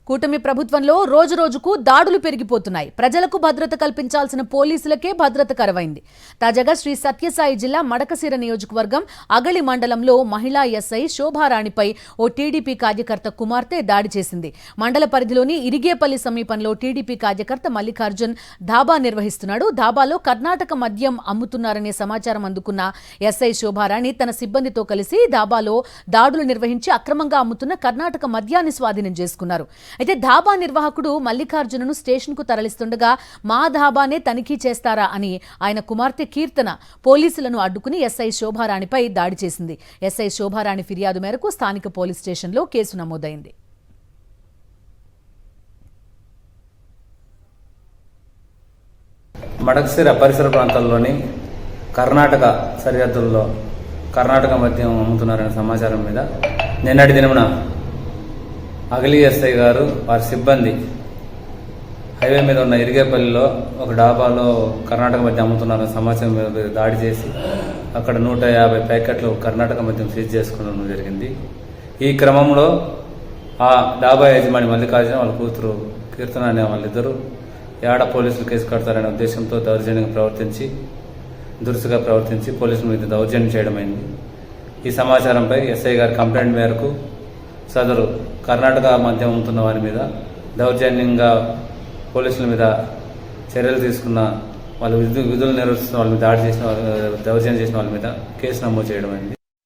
కూటమి ప్రభుత్వంలో రోజురోజుకు దాడులు పెరిగిపోతున్నాయి. ప్రజలకు భద్రత కల్పించాల్సిన పోలీసులకే భద్రత కరువైంది. తాజాగా శ్రీ సత్యసాయి జిల్లా మడకశిర నియోజకవర్గం అగళి మండలంలో మహిళా ఎస్ఐ శోభారాణిపై ఓ టీడీపీ కార్యకర్త కుమార్తె దాడి చేసింది. మండల పరిధిలోని ఇరిగేపల్లి సమీపంలో టీడీపీ కార్యకర్త మల్లికార్జున్ ధాబా నిర్వహిస్తున్నాడు. ధాబాలో కర్ణాటక మద్యం అమ్ముతున్నారనే సమాచారం అందుకున్న ఎస్ఐ శోభారాణి తన సిబ్బందితో కలిసి ధాబాలో దాడులు నిర్వహించి అక్రమంగా అమ్ముతున్న కర్ణాటక మద్యాన్ని స్వాధీనం చేసుకున్నారు. అయితే ధాబా నిర్వాహకుడు మల్లికార్జునను స్టేషన్కు తరలిస్తుండగా మా ధాబానే తనిఖీ చేస్తారా అని ఆయన కుమార్తె కీర్తన పోలీసులను అడ్డుకుని ఎస్ఐ శోభారాణిపై దాడి చేసింది. ఎస్ఐ శోభారాణి ఫిర్యాదు మేరకు స్థానిక పోలీస్ స్టేషన్లో కేసు నమోదైంది. మడకశిర పరిసర ప్రాంతాల్లోని కర్ణాటక సరిహద్దుల్లో కర్ణాటక మద్యం అమ్ముతున్నారనే సమాచారం మీద నిన్నటి దినమున అగలి ఎస్ఐ గారు వారి సిబ్బంది హైవే మీద ఉన్న ఇరిగేపల్లిలో ఒక డాబాలో కర్ణాటక మద్యం అమ్ముతున్నారనే సమాచారం మీద దాడి చేసి అక్కడ 150 ప్యాకెట్లు కర్ణాటక మద్యం సీజ్ చేసుకోవడం జరిగింది. ఈ క్రమంలో ఆ డాబా యజమాని మల్లికార్జున వాళ్ళ కూతురు కీర్తన అనే వాళ్ళిద్దరూ ఏడ పోలీసులు కేసు కడతారనే ఉద్దేశంతో దురుసుగా ప్రవర్తించి పోలీసుల మీద దౌర్జన్యం చేయడమైంది. ఈ సమాచారంపై ఎస్ఐ గారి కంప్లైంట్ మేరకు సదరు కర్ణాటక మద్యం అమ్ముతున్న వారి మీద దౌర్జన్యంగా పోలీసుల మీద చర్యలు తీసుకున్న వాళ్ళు విధులు నిర్వహిస్తున్న వాళ్ళ మీద దౌర్జన్యం చేసిన వాళ్ళ మీద కేసు నమోదు చేయడమైంది.